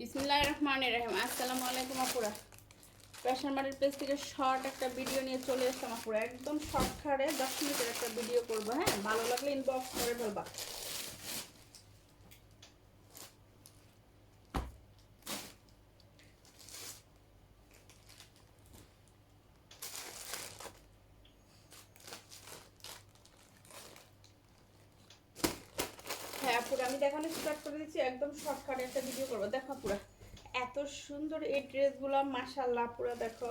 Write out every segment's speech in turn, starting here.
বিসমিল্লাহির রহমানির রহিম। আসসালামু আলাইকুম আপুরা। ফ্যাশন মার্কেট পেজ থেকে শর্ট একটা ভিডিও নিয়ে চলে এসেছি আপুরা। একদম শর্ট খাড়ে 10 মিনিটের একটা ভিডিও করবো। হ্যাঁ, ভালো লাগলে ইনবক্স করে ফেলবা। হ্যাঁ আপুরা, আমি দেখানো স্টার্ট করে দিচ্ছি। একদম শর্ট খাড়ে একটা ভিডিও করবো। দেখো আপুরা, এত সুন্দর এই ড্রেসগুলো, মাশাআল্লাহ আপুরা। দেখো,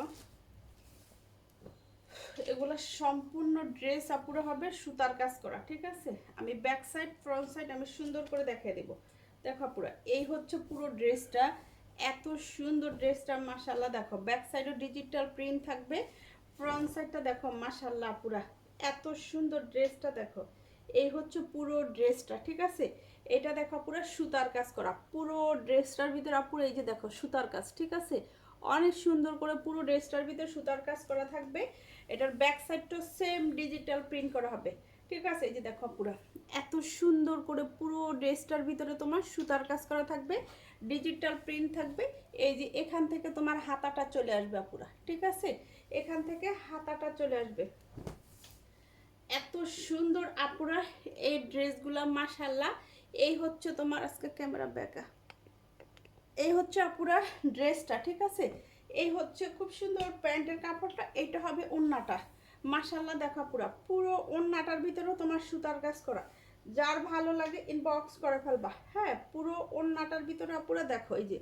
এগুলো সম্পূর্ণ ড্রেস আপুরা হবে সুতার কাজ করা, ঠিক আছে। আমি ব্যাক সাইড ফ্রন্ট সাইড আমি সুন্দর করে দেখিয়ে দেব। দেখো আপুরা, এই হচ্ছে পুরো ড্রেসটা। এত সুন্দর ড্রেসটা, মাশাআল্লাহ। দেখো, ব্যাক সাইডও ডিজিটাল প্রিন্ট থাকবে, ফ্রন্ট সাইডটা দেখো মাশাআল্লাহ আপুরা। এত সুন্দর ড্রেসটা দেখো, এই হচ্ছে পুরো ড্রেসটা, ঠিক আছে। এটা দেখো পুরো সুতার কাজ করা, পুরো ড্রেসটার ভিতরে আপুরা এই যে দেখো সুতার কাজ, ঠিক আছে। অনেক সুন্দর করে পুরো ড্রেসটার ভিতরে সুতার কাজ করা থাকবে। এটার ব্যাক সাইডটা সেম ডিজিটাল প্রিন্ট করা হবে, ঠিক আছে। এই যে দেখো পুরো এত সুন্দর করে পুরো ড্রেসটার ভিতরে তোমার সুতার কাজ করা থাকবে, ডিজিটাল প্রিন্ট থাকবে। এই যে এখান থেকে তোমার হাতাটা চলে আসবে পুরো, ঠিক আছে। এখান থেকে হাতাটা চলে আসবে। এত সুন্দর আপুরা এই ড্রেসগুলা, মাশাআল্লাহ। এই হচ্ছে তোমার, আজকে ক্যামেরা ব্যাকা, এই হচ্ছে আপুরা ড্রেসটা, ঠিক আছে। এই হচ্ছে খুব সুন্দর প্যান্টের কাপড়টা। এইটা হবে ওড়নাটা, মাশাআল্লাহ। দেখা পুরা পুরো ওড়নাটার ভিতরেও তোমার সুতার কাজ করা। যার ভালো লাগে ইনবক্স করে ফেলবা। হ্যাঁ, পুরো ওড়নাটার ভিতরে আপুরা দেখো, এই যে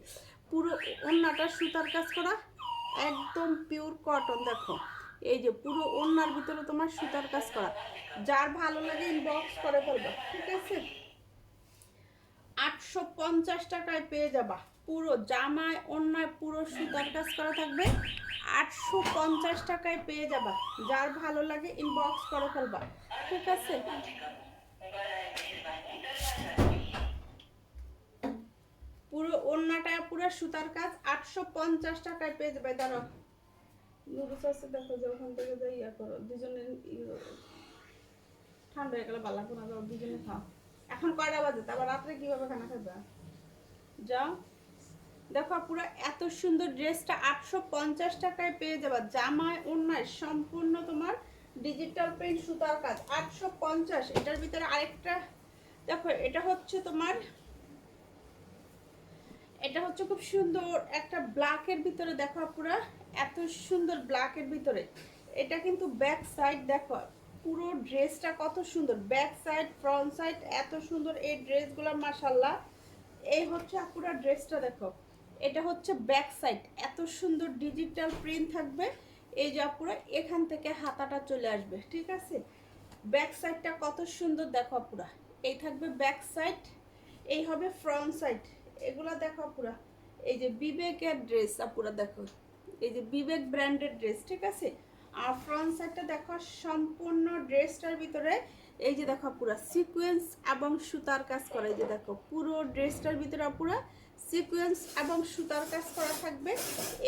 পুরো ওড়নাটা সুতার কাজ করা, একদম পিওর কটন। দেখো, এই যে পুরো ওড়নার ভিতরে তোমার সুতার কাজ করা। যার ভালো লাগে ইনবক্স করে ফেলবা, ঠিক আছে। 850 টাকায় পেয়ে যাবা। পুরো জামায় ওড়নায় পুরো সুতার কাজ করা থাকবে, 850 টাকায় পেয়ে যাবা। যার ভালো লাগে ইনবক্স করে ফেলবা, ঠিক আছে। পুরো ওড়নাটায় পুরো সুতার কাজ, 850 টাকায় পেয়ে যাবে। দাঁড়াও, নুডলস আছে দেখো, যে ওখান থেকে যাই ইয়া করো, দুজনে ঠান্ডা হয়ে গেলে ভালো লাগবে না, দুজনে খাও। এখন কয়টা বাজে, তারপর রাত্রে কিভাবে খানা খাবে? যাও। দেখো পুরো এত সুন্দর ড্রেসটা 850 টাকায় পেয়ে যাবা। জামায় ওড়নায় সম্পূর্ণ তোমার ডিজিটাল প্রিন্ট সুতার কাজ, 850। এটার ভিতরে আরেকটা দেখো, এটা হচ্ছে তোমার, এটা হচ্ছে খুব সুন্দর একটা ব্ল্যাকের ভিতরে। দেখো পুরো এত সুন্দর ব্ল্যাকের ভিতরে। এটা কিন্তু ব্যাক সাইড দেখো, পুরো ড্রেসটা কত সুন্দর, ব্যাক সাইড ফ্রন্ট সাইড এত সুন্দর এই ড্রেসগুলো, মাশাআল্লাহ। এই হচ্ছে পুরো ড্রেসটা দেখো, এটা হচ্ছে ব্যাক সাইড, এত সুন্দর ডিজিটাল প্রিন্ট থাকবে। এই যে পুরো এখান থেকে হাতাটা চলে আসবে, ঠিক আছে। ব্যাক সাইডটা কত সুন্দর দেখো পুরো, এই থাকবে ব্যাক সাইড, এই হবে ফ্রন্ট সাইড। এগুলা দেখো পুরা, এই যে বিবেকের ড্রেস আপুরা দেখো, এই যে বিবেক ব্র্যান্ডের ড্রেস, ঠিক আছে। আর ফ্রন্ট সাইডটা দেখো, সম্পূর্ণ ড্রেসটার ভিতরে এই যে দেখো পুরা সিকোয়েন্স এবং সুতার কাজ করা। এই যে দেখো পুরো ড্রেসটার ভিতরে পুরা সিকোয়েন্স এবং সুতার কাজ করা থাকবে।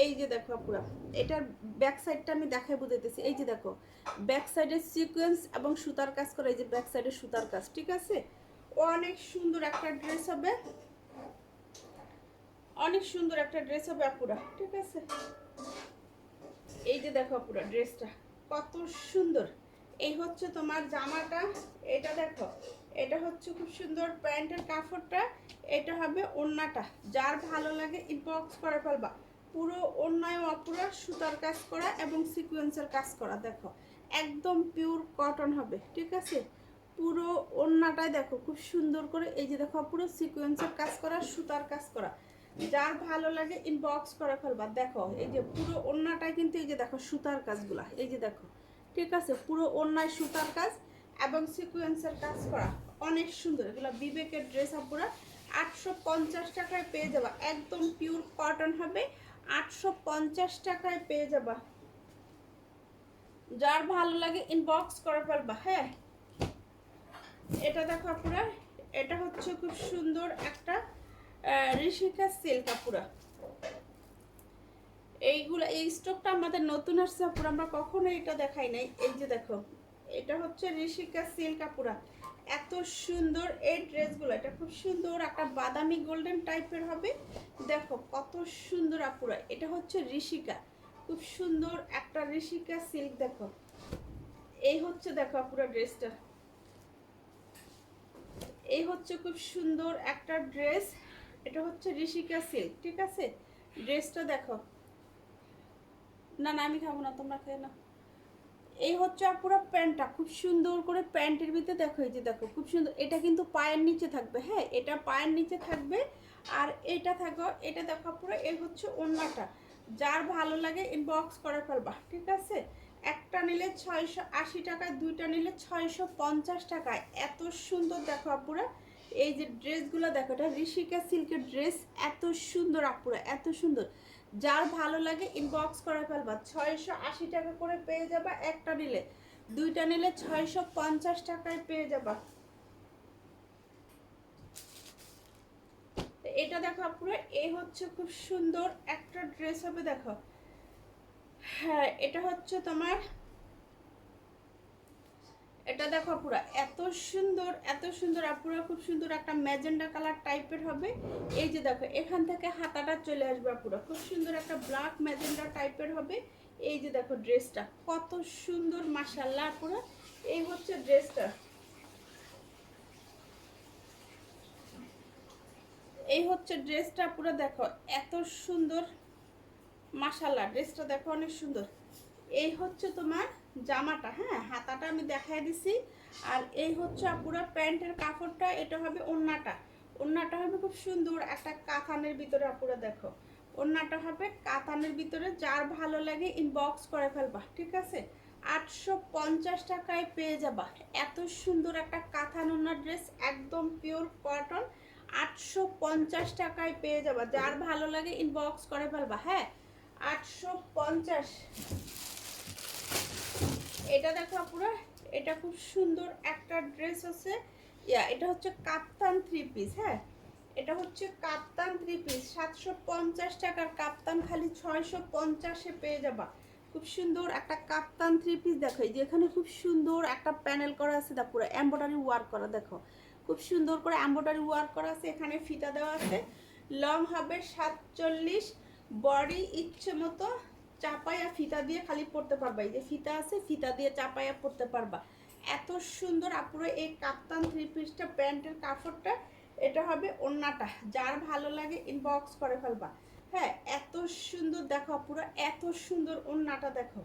এই যে দেখো পুরা, এটার ব্যাক সাইডটা আমি দেখাই বুঝাইতেছি। এই যে দেখো ব্যাক সাইডে সিকোয়েন্স এবং সুতার কাজ করা, এই যে ব্যাক সাইডে সুতার কাজ, ঠিক আছে। অনেক সুন্দর একটা ড্রেস হবে, অনেক সুন্দর একটা ড্রেস হবে আপুরা, ঠিক আছে। এই যে দেখো আপুরা ড্রেসটা কত সুন্দর। এই হচ্ছে তোমার জামাটা, এটা দেখো, এটা হচ্ছে খুব সুন্দর প্যান্টের কাপড়টা। এটা হবে ওড়নাটা। যার ভালো লাগে ইনবক্স করে ফেলবা। পুরো ওড়নায় আপুরা সুতার কাজ করা এবং সিকোয়েন্সের কাজ করা। দেখো একদম পিওর কটন হবে, ঠিক আছে। পুরো ওড়নাটায় দেখো খুব সুন্দর করে এই যে দেখো পুরো সিকোয়েন্সের কাজ করা, সুতার কাজ করা। যার ভালো লাগে ইনবক্স করে ফেলবা। দেখো এই যে পুরো ওড়নাটায় কিন্তু এই যে দেখো সুতার কাজগুলা, এই যে দেখো, ঠিক আছে। পুরো ওড়নায় সুতার কাজ এবং সিকোয়েন্সের কাজ করা, অনেক সুন্দর। এগুলো বিবেকের ড্রেস আপুরা, 850 টাকায় পেয়ে যাবা। একদম পিওর কটন হবে, 850 টাকায় পেয়ে যাবা। যার ভালো লাগে ইনবক্স করে ফেলবা। হ্যাঁ, এটা দেখো আপুরা, এটা হচ্ছে খুব সুন্দর একটা ঋষিকা সিল্ক আপুরা। এইগুলো এই স্টকটা আমাদের নতুন আসছে আপুরা, আমরা কখনো এটা দেখাই নাই। এই যে দেখো, এটা হচ্ছে ঋষিকা সিল্ক আপুরা, এত সুন্দর এই ড্রেসগুলো, এটা খুব সুন্দর একটা বাদামি গোল্ডেন টাইপের হবে। দেখো কত সুন্দর আপুরা, এটা হচ্ছে ঋষিকা, খুব সুন্দর একটা ঋষিকা সিল্ক। দেখো এই হচ্ছে, দেখো আপুরা ড্রেসটা, এই হচ্ছে খুব সুন্দর একটা ড্রেস। এটা হচ্ছে ঋষিকা সিল্ক, ঠিক আছে। ড্রেসটা দেখো, না না আমি খাবো না, তোমরা খেয়ে না। এই হচ্ছে পুরো প্যান্টটা, খুব সুন্দর করে প্যান্টের ভিতরে দেখো, এই যে দেখো খুব সুন্দর। এটা কিন্তু পায়ের নিচে থাকবে, হ্যাঁ এটা পায়ের নিচে থাকবে। আর এটা থাকো, এটা দেখো পুরো, এই হচ্ছে ওড়নাটা। যার ভালো লাগে ইনবক্স করে ফেলবা, ঠিক আছে। একটা নিলে 680 টাকায়, দুইটা নিলে 650 টাকায়। এত সুন্দর দেখো আপুরা, এই যে ড্রেসগুলো দেখো, এটা ঋষিকা সিল্কের ড্রেস, এত সুন্দর আপুরা, এত সুন্দর। যার ভালো লাগে ইনবক্স করে ফেলবা। 680 টাকা করে পেয়ে যাবা একটা নিলে, দুইটা নিলে 650 টাকায় পেয়ে যাবা। এটা দেখো পুরো, এই হচ্ছে খুব সুন্দর একটা ড্রেস হবে। দেখো হ্যাঁ এটা হচ্ছে তোমার, এটা দেখো পুরো এত সুন্দর, এত সুন্দর আপুরা, খুব সুন্দর একটা ম্যাজেন্ডা কালার টাইপের হবে। এই যে দেখো এখান থেকে হাতাটা চলে আসবে পুরো, খুব সুন্দর একটা ব্ল্যাক ম্যাজেন্ডা টাইপের হবে। এই যে দেখো ড্রেসটা কত সুন্দর, মাশাআল্লাহ পুরো। এই হচ্ছে ড্রেসটা, এই হচ্ছে ড্রেসটা পুরো। দেখো এত সুন্দর, মাশাআল্লাহ ড্রেসটা দেখো অনেক সুন্দর। এই হচ্ছে তোমার জামাটা, হ্যাঁ হাতাটা আমি দেখাই দিছি। আর এই হচ্ছে পুরো প্যান্টের কাপড়টা, এটা হবে ওড়নাটা। ওড়নাটা হবে খুব সুন্দর একটা কাতানের ভিতরে আপুরা, দেখো ওড়নাটা হবে কাতানের ভিতরে। যার ভালো লাগে ইনবক্স করে ফেলবা, ঠিক আছে। 850 টাকায় পেয়ে যাবা এত সুন্দর একটা কাতান ওড়নার ড্রেস, একদম পিওর কটন। 850 টাকায় পেয়ে যাবা, যার ভালো লাগে ইনবক্স করে ফেলবা, হ্যাঁ 850। এটা দেখো পুরো, এটা খুব সুন্দর একটা ড্রেস আছে। এটা হচ্ছে কাপ্তান থ্রি পিস, হ্যাঁ এটা হচ্ছে কাপ্তান থ্রি পিস। 750 টাকার কাপ্তান খালি 650-এ পেয়ে যাবা। খুব সুন্দর একটা কাপ্তান থ্রি পিস। দেখো এই যে এখানে খুব সুন্দর একটা প্যানেল করা আছে, দেখো পুরো এমব্রয়ডারি ওয়ার্ক করা, দেখো খুব সুন্দর করে এমব্রয়ডারি ওয়ার্ক করা আছে। এখানে ফিতা দেওয়া আছে, লং হবে 47, বডি ইচ্ছে মতো চাপায়া ফিতা দিয়ে খালি পরতে পারবা। এই যে ফিতা আছে, ফিতা দিয়ে চাপায়া পরতে পারবা। এত সুন্দর আপুরো এই কাপ্তান থ্রি পিসটা, প্যান্টের কাপড়টা। এটা হবে ওড়নাটা, যার ভালো লাগে ইনবক্স করে ফেলবা। হ্যাঁ এত সুন্দর দেখো পুরো, এত সুন্দর ওড়নাটা দেখো।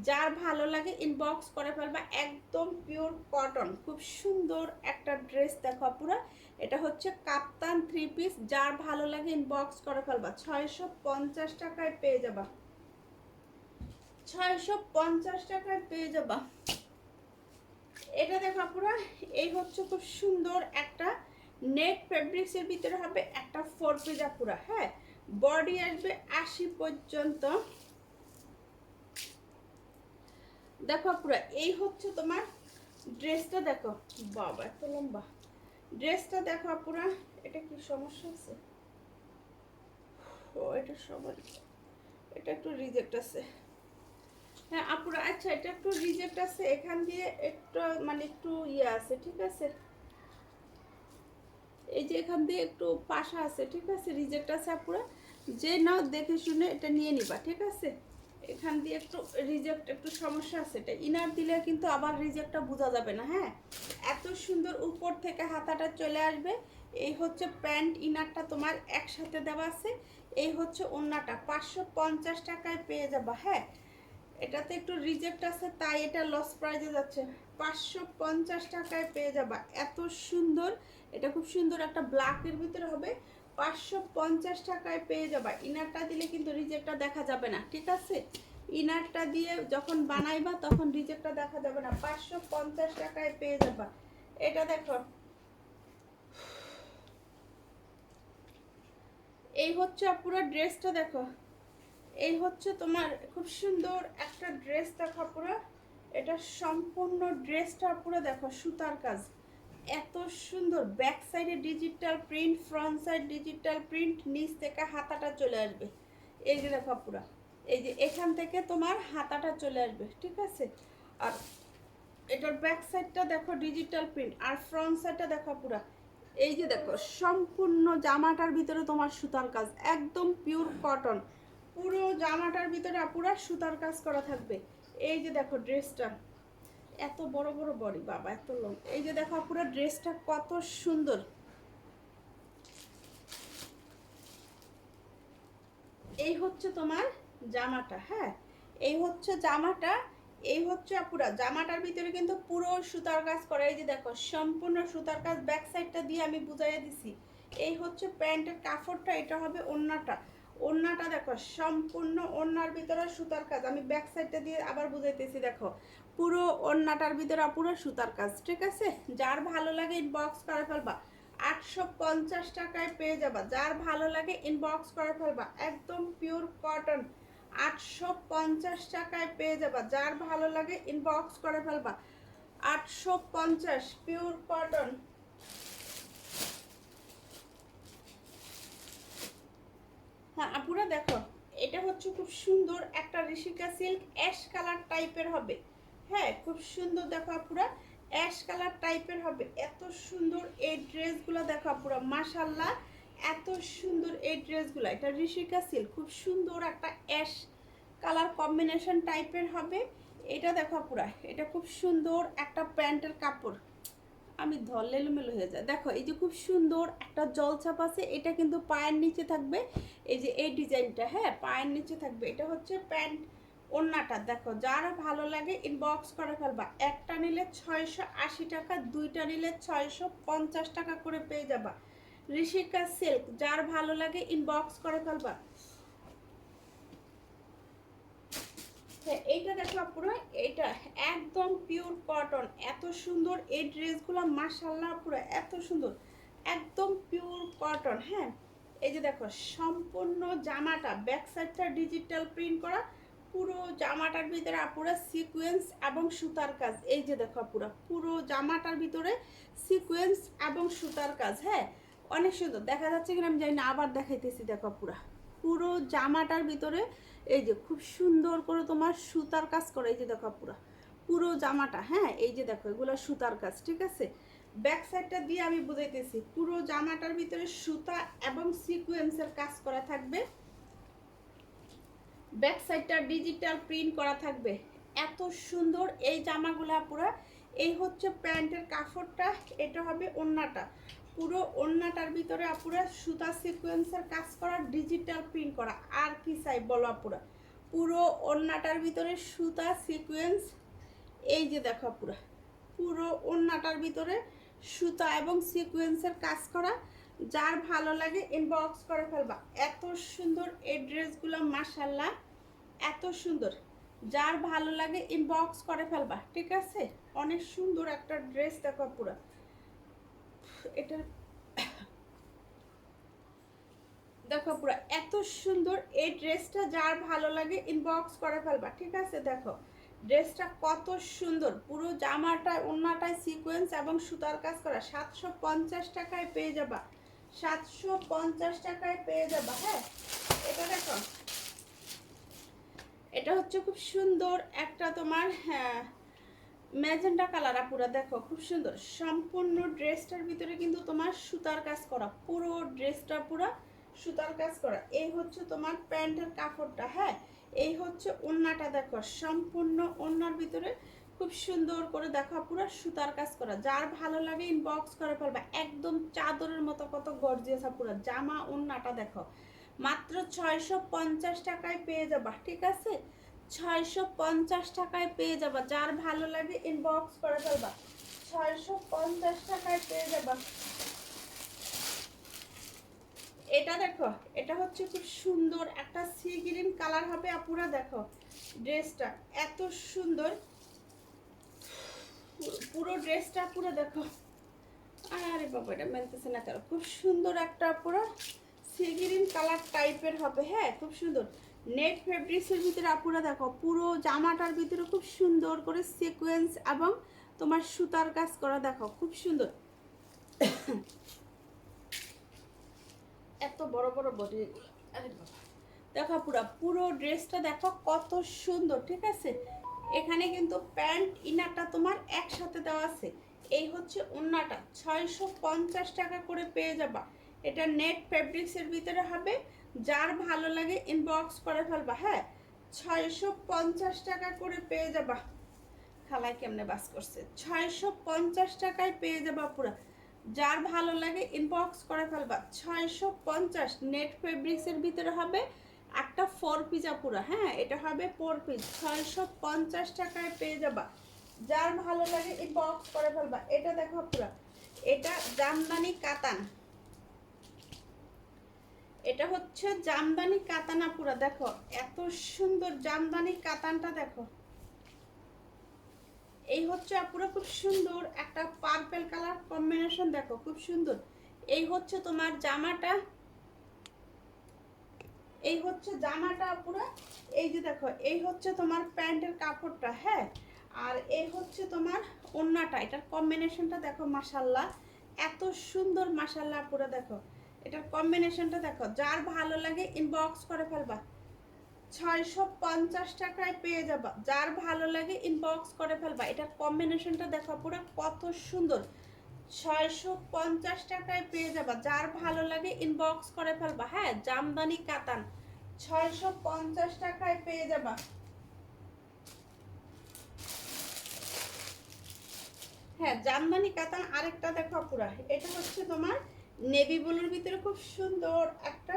যার ভালো লাগে ইনবক্স করে ফেলবা, একদম পিওর কটন, খুব সুন্দর একটা ড্রেস দেখো পুরো। এটা হচ্ছে কাপ্তান থ্রি পিস, যার ভালো লাগে ইনবক্স করে ফেলবা। 650 টাকায় পেয়ে যাবা, 650 টাকায় পেয়ে যাবা। এটা দেখো পুরো, এই হচ্ছে খুব সুন্দর একটা নেট ফেব্রিক্সের ভিতরে হবে একটা ফোর পিস পুরা, হ্যাঁ বডি আসবে 80 পর্যন্ত। দেখো পুরো এই হচ্ছে তোমার ড্রেসটা। দেখো বাবা এত লম্বা ড্রেসটা, দেখো পুরো। এটা কি সমস্যা আছে? ও এটা সবার, এটা একটু রিজেক্ট আছে, হ্যাঁ আপুরা। আচ্ছা এটা একটু রিজেক্ট আছে, এখান দিয়ে একটু মানে একটু ইয়ে আছে, ঠিক আছে। এই যে এখান দিয়ে একটু পাশা আছে, ঠিক আছে, রিজেক্ট আছে আপুরা। যে নাও দেখে শুনে এটা নিয়ে নিবা, ঠিক আছে। এখান দিয়ে একটু রিজেক্ট, একটু সমস্যা আছে। এটা ইনার দিলে কিন্তু আবার রিজেক্টটা বোঝা যাবে না, হ্যাঁ। এত সুন্দর উপর থেকে হাতাটা চলে আসবে। এই হচ্ছে প্যান্ট, ইনারটা তোমার একসাথে দেওয়া আছে। এই হচ্ছে ওড়নাটা, 550 টাকায় পেয়ে যাবা, হ্যাঁ। এটাতে একটু রিজেক্ট আছে তাই এটা লস প্রাইজে যাচ্ছে। 550 টাকায় পেয়ে যাবা এত সুন্দর। এটা খুব সুন্দর একটা ব্ল্যাকের ভিতরে হবে, 550 টাকায় পেয়ে যাবা। ইনারটা দিলে কিন্তু রিজেক্টটা দেখা যাবে না, ঠিক আছে। ইনারটা দিয়ে যখন বানাইবা তখন রিজেক্টটা দেখা যাবে না। 550 টাকায় পেয়ে যাবা। এটা দেখো, এই হচ্ছে পুরো ড্রেসটা। দেখো এই হচ্ছে তোমার খুব সুন্দর একটা ড্রেস দেখো পুরো। এটা সম্পূর্ণ ড্রেসটা পুরো দেখো সুতার কাজ, এত সুন্দর। ব্যাক সাইডে digital print, front side digital print, নিচ থেকে হাতাটা চলে আসবে। এই যে দেখো পুরো, এই যে এখান থেকে তোমার হাতাটা চলে আসবে, ঠিক আছে। আর এটার ব্যাক সাইডটা দেখো ডিজিটাল প্রিন্ট, আর ফ্রন্ট সাইডটা দেখো পুরা এই যে দেখো সম্পূর্ণ জামাটার ভিতরে তোমার সুতার কাজ, একদম পিওর কটন। পুরো জামাটার ভিতরে পুরা সুতার কাজ করা থাকবে। এই যে দেখো ড্রেসটা এত বড় বড় বডি, বাবা এত লং। এই যে দেখো পুরো ড্রেসটা কত সুন্দর। এই হচ্ছে তোমার জামাটা, হ্যাঁ এই হচ্ছে জামাটা। এই হচ্ছে পুরা জামাটার ভিতরে কিন্তু পুরো সুতার কাজ করা। এই যে দেখো সম্পূর্ণ সুতার কাজ, ব্যাক সাইডটা দিয়ে আমি বুঝাইয়া দিছি। এই হচ্ছে প্যান্টের কাপড়টা, এটা হবে ওড়নাটা। ওড়নাটা দেখো সম্পূর্ণ ওড়নার ভিতরে সুতার কাজ, আমি ব্যাক সাইডটা দিয়ে আবার বুঝাইতেছি। দেখো পুরো ওড়নাটার ভিতরে পুরো সুতার কাজ, ঠিক আছে। যার ভালো লাগে ইনবক্স করে ফেলবা, 850 টাকায় পেয়ে যাবা। যার ভালো লাগে ইনবক্স করে ফেলবা, একদম পিওর কটন 850 টাকায় পেয়ে যাবা। যার ভালো লাগে ইনবক্স করে ফেলবা, 850 পিওর কটন। হ্যাঁ আপুরা দেখো এটা হচ্ছে খুব সুন্দর একটা ঋষিকা সিল্ক অ্যাশ কালার টাইপের হবে। হ্যাঁ খুব সুন্দর দেখো আপুরা, অ্যাশ কালার টাইপের হবে। এত সুন্দর এই ড্রেসগুলো দেখো আপুরা, মাশাল্লাহ এত সুন্দর এই ড্রেসগুলো। এটা ঋষিকা সিল্ক, খুব সুন্দর একটা অ্যাশ কালার কম্বিনেশন টাইপের হবে। এটা দেখো আপুরা, এটা খুব সুন্দর একটা প্যান্টের কাপড়, আমি ধরলে এলোমেলো হয়ে যায়। দেখো এই যে খুব সুন্দর একটা জলছাপ আছে, এটা কিন্তু পায়ের নিচে থাকবে। এই যে এই ডিজাইনটা, হ্যাঁ পায়ের নিচে থাকবে। এটা হচ্ছে প্যান্ট। ওড়নাটা দেখো, যারা ভালো লাগে ইনবক্স করে ফেলবা। একটা নিলে 680 টাকা, দুইটা নিলে 650 টাকা করে পেয়ে যাবা। ঋষিকা সিল্ক, যার ভালো লাগে ইনবক্স করে ফেলবা। এইটা দেখো পুরো, এটা একদম পিওর কটন, এত সুন্দর এই ড্রেসগুলো মাশাআল্লাহ পুরো এত সুন্দর, একদম পিওর কটন। হ্যাঁ এই যে দেখো সম্পূর্ণ জামাটা ব্যাক সাইডটা ডিজিটাল প্রিন্ট করা, পুরো জামাটার ভিতরে পুরো সিকোয়েন্স এবং সুতার কাজ। এই যে দেখো পুরো জামাটার ভিতরে সিকোয়েন্স এবং সুতার কাজ। হ্যাঁ অনেক সুন্দর দেখা যাচ্ছে কিনা আমি জানি না, আবার দেখাইতেছি। দেখো পুরো জামাটার ভিতরে এই যে খুব সুন্দর করে তোমার সুতার কাজ করে। এই যে দেখো পুরো জামাটা, হ্যাঁ এই যে দেখো এগুলো সুতার কাজ, ঠিক আছে। ব্যাক সাইডটা দিয়ে আমি বুঝাইতেছি, পুরো জামাটার ভিতরে সুতা এবং সিকোয়েন্সের কাজ করা থাকবে। ব্যাক সাইডটা ডিজিটাল প্রিন্ট করা থাকবে। এত সুন্দর এই জামাগুলা পুরো। এই হচ্ছে প্যান্টের কাপড়টা, এটা হবে ওড়নাটা। পুরো ওড়নাটার ভিতরে আপুরা সুতা সিকোয়েন্সের কাজ করা, ডিজিটাল প্রিন্ট করা। আর কি চাই বলো আপুরা, পুরো ওড়নাটার ভিতরে সুতা সিকোয়েন্স। এই যে দেখো পুরো ওড়নাটার ভিতরে সুতা এবং সিকোয়েন্সের কাজ করা। যার ভালো লাগে ইনবক্স করে ফেলবা। এত সুন্দর এই ড্রেসগুলো মাশাআল্লাহ এত সুন্দর, যার ভালো লাগে ইনবক্স করে ফেলবা, ঠিক আছে। অনেক সুন্দর একটা ড্রেস দেখো পুরো। এটা দেখো পুরো এত সুন্দর এই ড্রেসটা, যার ভালো লাগে ইনবক্স করে ফেলবা, ঠিক আছে। দেখো ড্রেসটা কত সুন্দর, পুরো জামাটায় ওড়নাটায় সিকোয়েন্স এবং সুতার কাজ করা। 750 টাকায় পেয়ে যাবা, 750 টাকায় পেয়ে যাবা। হ্যাঁ এটা দেখো, এটা হচ্ছে খুব সুন্দর একটা তোমার, হ্যাঁ ম্যাজেন্টা কালার আপুরা। দেখো খুব সুন্দর সম্পূর্ণ ড্রেসটার ভিতরে কিন্তু তোমার সুতার কাজ করা, পুরো ড্রেসটা পুরো সুতার কাজ করা। এই হচ্ছে তোমার প্যান্টের কাপড়টা। হ্যাঁ এই হচ্ছে ওড়নাটা, দেখো সম্পূর্ণ ওড়নার ভিতরে খুব সুন্দর করে দেখো পুরো সুতার কাজ করা। যার ভালো লাগে ইনবক্স করে ফেলবা, একদম চাদরের মতো কত গর্জিয়াস পুরো জামা। ওড়নাটা দেখো মাত্র 650 টাকায় পেয়ে যাবা, ঠিক আছে। 650 টাকায় পেয়ে যাবা। যার ভালো লাগে ইনবক্স করে ফেলবা, 650 টাকায় পেয়ে যাবা। এটা দেখো, এটা হচ্ছে খুব সুন্দর একটা সি গ্রিন কালার হবে আপুরা। দেখো ড্রেসটা এত সুন্দর, পুরো ড্রেসটা পুরো দেখো। আরে বাবা এটা মেলতেছে না কেন, খুব সুন্দর একটা পুরো সি গ্রিন কালার টাইপের হবে। হ্যাঁ খুব সুন্দর নেট ফেব্রিক্সের ভিতরে আপুরা। দেখো পুরো জামাটার ভিতরে খুব সুন্দর করে সিকোয়েন্স এবং তোমার সুতার কাজ করা। দেখো খুব সুন্দর, এত বড় বড় বডি। আরে বাবা দেখো পুরো ড্রেসটা দেখো কত সুন্দর, ঠিক আছে। এখানে কিন্তু প্যান্ট ইনারটা তোমার একসাথে দেওয়া আছে। এই হচ্ছে ওড়নাটা, 650 টাকা করে পেয়ে যাবা। এটা নেট ফেব্রিক্সের ভিতরে হবে, যার ভালো লাগে ইনবক্স করে ফেলবা। হ্যাঁ, 650 টাকা করে পেয়ে যাবা। খালাই কেমনে বাস করছে, 650 টাকায় পেয়ে যাবা পুরা। যার ভালো লাগে ইনবক্স করে ফেলবা। 650 নেট ফেব্রিক্সের ভিতরে হবে, একটা 4 পিসা পুরা। হ্যাঁ, এটা হবে 4 পিস, 650 টাকায় পেয়ে যাবা। যার ভালো লাগে ইনবক্স করে ফেলবা। এটা দেখো পুরা, এটা জামদানি কাতান, এটা হচ্ছে জামদানি কাতানা পুরা। দেখো এত সুন্দর জামদানি কাতানটা দেখো। এই হচ্ছে পুরো খুব সুন্দর একটা পার্পল কালার কম্বিনেশন, দেখো খুব সুন্দর। এই হচ্ছে তোমার জামাটা, এই হচ্ছে জামাটা পুরো। এই যে দেখো, এই হচ্ছে তোমার প্যান্টের কাপড়টা। হ্যাঁ, আর এই হচ্ছে তোমার ওড়নাটা। এটার কম্বিনেশনটা দেখো, মাশাল্লাহ এত সুন্দর, মাশাল্লাহ পুরো। দেখো এটার কম্বিনেশনটা দেখো, যার ভালো লাগে ইনবক্স করে ফেলবা। 650 টাকায় পেয়ে যাবা। যার ভালো লাগে ইনবক্স করে ফেলবা। এটার কম্বিনেশনটা দেখো পুরো কত সুন্দর। 650 টাকায় পেয়ে যাবা। যার ভালো লাগে ইনবক্স করে ফেলবা। হ্যাঁ, জামদানি কাতান 650 টাকায় পেয়ে যাবা। হ্যাঁ, জামদানি কাতান। আরেকটা দেখো পুরা, এটা হচ্ছে তোমার নেভি ব্লুর ভিতরে খুব সুন্দর একটা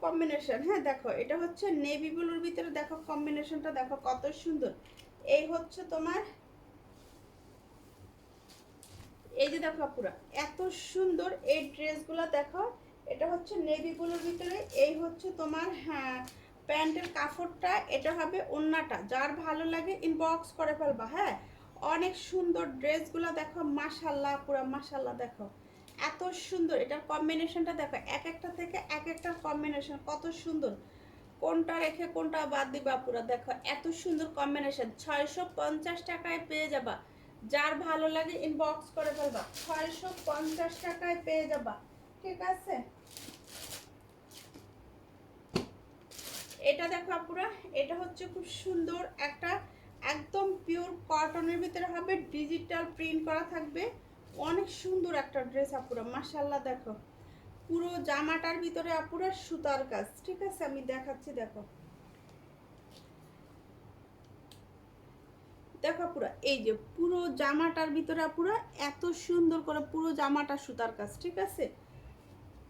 কম্বিনেশন। হ্যাঁ দেখো, এটা হচ্ছে নেভি ব্লুর ভিতরে, দেখো কম্বিনেশনটা দেখো কত সুন্দর। এই হচ্ছে তোমার, এই যে দেখো পুরা এত সুন্দর এই ড্রেসগুলো দেখো। এটা হচ্ছে নেভি ব্লুর ভিতরে। এই হচ্ছে তোমার, হ্যাঁ, প্যান্টের কাপড়টা। এটা হবে ওড়নাটা। যার ভালো লাগে ইনবক্স করে ফেলবা। হ্যাঁ, অনেক সুন্দর ড্রেসগুলো দেখো, মাশাল্লাহ পুরা, মাশাল্লাহ দেখো এত সুন্দর। এটার কম্বিনেশনটা দেখো, এক একটা থেকে এক একটা কম্বিনেশন কত সুন্দর। কোনটা রেখে কোনটা বাদ দিবা পুরা। দেখো এত সুন্দর কম্বিনেশন, 650 টাকায় পেয়ে যাবা। যার ভালো লাগে ইনবক্স করে ফেলবা। 650 টাকায় পেয়ে যাবা, ঠিক আছে। এটা দেখো আপুরা, এটা হচ্ছে খুব সুন্দর একটা, একদম পিওর কটনের ভিতরে হবে, ডিজিটাল প্রিন্ট করা থাকবে। অনেক সুন্দর একটা ড্রেস আপুরা, মাশাল্লাহ দেখো। পুরো জামাটার ভিতরে আপুরা সুতার কাজ, ঠিক আছে, আমি দেখাচ্ছি। দেখো দেখো পুরো, এই যে পুরো জামাটার ভিতরে পুরো এত সুন্দর করে পুরো জামাটা সুতার কাজ, ঠিক আছে।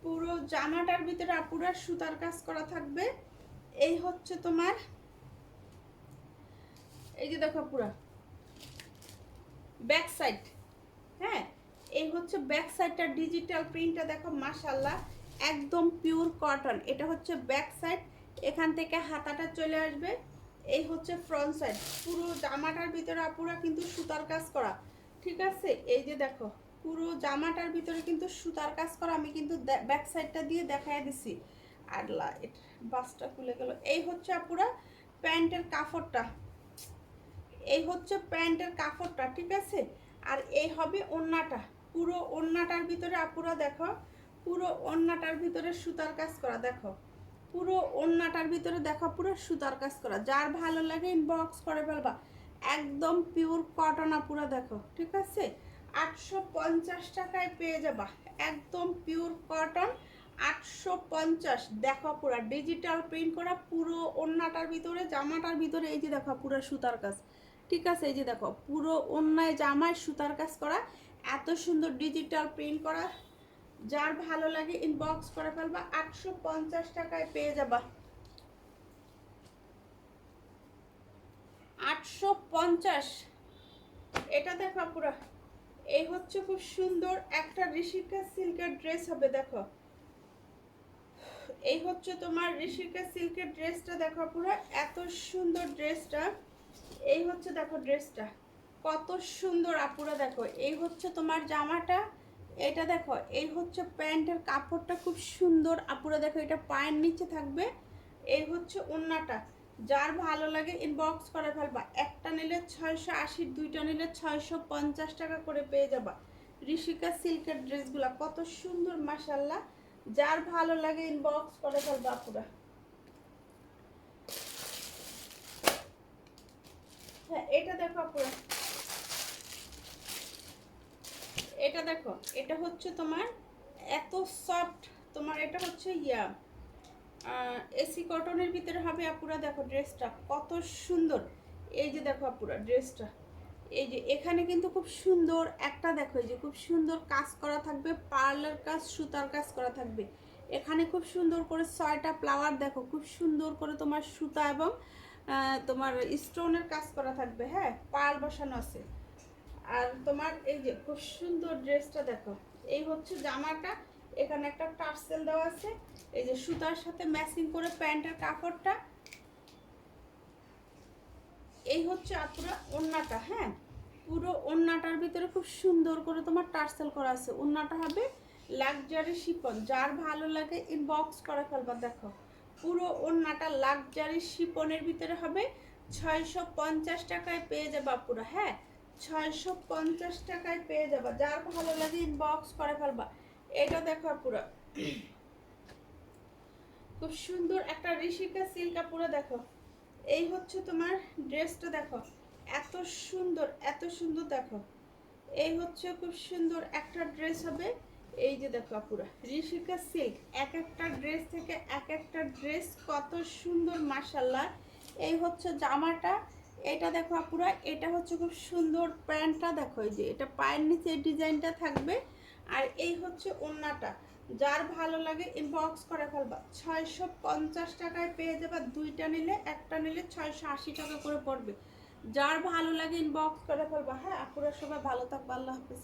পুরো জামাটার ভিতরে পুরো সুতার কাজ করা থাকবে। এই হচ্ছে তোমার, এই যে দেখো পুরো ব্যাক সাইড। হ্যাঁ, এই হচ্ছে ব্যাক সাইডটা, ডিজিটাল প্রিন্টটা দেখো, মাশাল্লাহ একদম পিওর কটন। এটা হচ্ছে ব্যাক সাইড, এখান থেকে হাতাটা চলে আসবে। এই হচ্ছে ফ্রন্ট সাইড। পুরো জামাটার ভিতরে পুরো কিন্তু সুতার কাজ করা, ঠিক আছে। এই যে দেখো, পুরো জামাটার ভিতরে কিন্তু সুতার কাজ করা। আমি কিন্তু ব্যাক সাইডটা দিয়ে দেখাই দিছি। আর বাসটা খুলে গেল। এই হচ্ছে পুরো প্যান্টের কাপড়টা, এই হচ্ছে প্যান্টের কাপড়টা, ঠিক আছে। আর এই হবে ওড়নাটা। পুরো ওড়নাটার ভিতরে আপুরা দেখো, পুরো ওড়নাটার ভিতরে সুতার কাজ করা। দেখো পুরো ওড়নাটার ভিতরে দেখো পুরো সুতার কাজ করা। যার ভালো লাগে ইনবক্স করে ফেলবা। একদম পিওর কটন আপুরা দেখো, ঠিক আছে। 850 টাকায় পেয়ে যাবা, একদম পিওর কটন। 850 দেখো, পুরা ডিজিটাল প্রিন্ট করা পুরো ওড়নাটার ভিতরে, জামাটার ভিতরে। এই যে দেখো পুরো সুতার কাজ, ঠিক আছে। এই যে দেখো পুরো ওড়নায় জামায় সুতার কাজ করা, এত সুন্দর ডিজিটাল প্রিন্ট করা। যার ভালো লাগে ইনবক্স করে ফেলবা। 850 টাকায় পেয়ে যাবা, 850। এটা দেখো পুরো, এই হচ্ছে খুব সুন্দর একটা ঋষিকা সিল্কের ড্রেস হবে। দেখো এই হচ্ছে তোমার ঋষিকা সিল্কের ড্রেসটা। দেখো পুরো এত সুন্দর ড্রেসটা। এই হচ্ছে দেখো ড্রেসটা কত সুন্দর আপুরা। দেখো এই হচ্ছে তোমার জামাটা, এটা দেখো। এই হচ্ছে প্যান্টের কাপড়টা, খুব সুন্দর আপুরা। দেখো এটা পায়ের নিচে থাকবে। এই হচ্ছে ওড়নাটা। যার ভালো লাগে ইনবক্স করে ফেলবা। একটা নিলে 680, দুইটা নিলে 650 টাকা করে পেয়ে যাবা। ঋষিকা সিল্কের ড্রেসগুলা কত সুন্দর, মাশাল্লাহ। যার ভালো লাগে ইনবক্স করে ফেলবা আপুরা। হ্যাঁ এটা দেখো আপুরা, এটা দেখো, এটা হচ্ছে তোমার এত সফট, তোমার এটা হচ্ছে এসি কটনের ভিতরে হবে আপুরা। দেখো ড্রেসটা কত সুন্দর, এই যে দেখো আপুরা ড্রেসটা, এই যে এখানে কিন্তু খুব সুন্দর একটা দেখো, এই যে খুব সুন্দর কাজ করা থাকবে, পার্লার কাজ, সুতার কাজ করা থাকবে। এখানে খুব সুন্দর করে 6টা ফ্লাওয়ার দেখো, খুব সুন্দর করে তোমার সুতা এবং তোমার স্টোনের কাজ করা থাকবে। হ্যাঁ, পার্ল বসানো আছে। আর তোমার এই যে খুব সুন্দর ড্রেসটা দেখো, এই হচ্ছে জামাটা, এখানে একটা টার্সেল দেওয়া আছে, এই যে সুতার সাথে ম্যাচিং করে প্যান্টের কাপড়টা। এই হচ্ছে আপুরা ওড়নাটা। হ্যাঁ, পুরো ওড়নাটার ভিতরে খুব সুন্দর করে তোমার টার্সেল করা আছে। ওড়নাটা হবে লাক্সারি শিফন, যার ভালো লাগে ইনবক্স করে ফেলবা। দেখো পুরো ওড়নাটা লাক্সারি শিফনের ভিতরে হবে, 650 টাকায় পেয়ে যাবা পুরো। হ্যাঁ, 650 টাকায় পেয়ে যাবা, যার ভালো লাগে ইনবক্স করে ফেলবা। এটা দেখো পুরো খুব সুন্দর একটা ঋষিকা সিল্ক পুরো দেখো, এই হচ্ছে তোমার ড্রেসটা দেখো, এত সুন্দর এত সুন্দর দেখো, এই হচ্ছে খুব সুন্দর একটা ড্রেস হবে। এই যে দেখো পুরো ঋষিকা সিল্ক, এক একটা ড্রেস থেকে এক একটা ড্রেস কত সুন্দর মাশাল্লাহ। এই হচ্ছে জামাটা, এটা দেখো আপুরা, এটা হচ্ছে খুব সুন্দর প্যান্টটা দেখো, এই যে এটা পায়ের নিচে এই ডিজাইনটা থাকবে। আর এই হচ্ছে ওড়নাটা, যার ভালো লাগে ইনবক্স করে ফেলবা। 650 টাকায় পেয়ে যাবা, দুইটা নিলে, একটা নিলে 680 টাকা করে পড়বে। যার ভালো লাগে ইনবক্স করে ফেলবা। হ্যাঁ আপুরা সবাই ভালো থাকবা, আল্লাহ হাফেজ।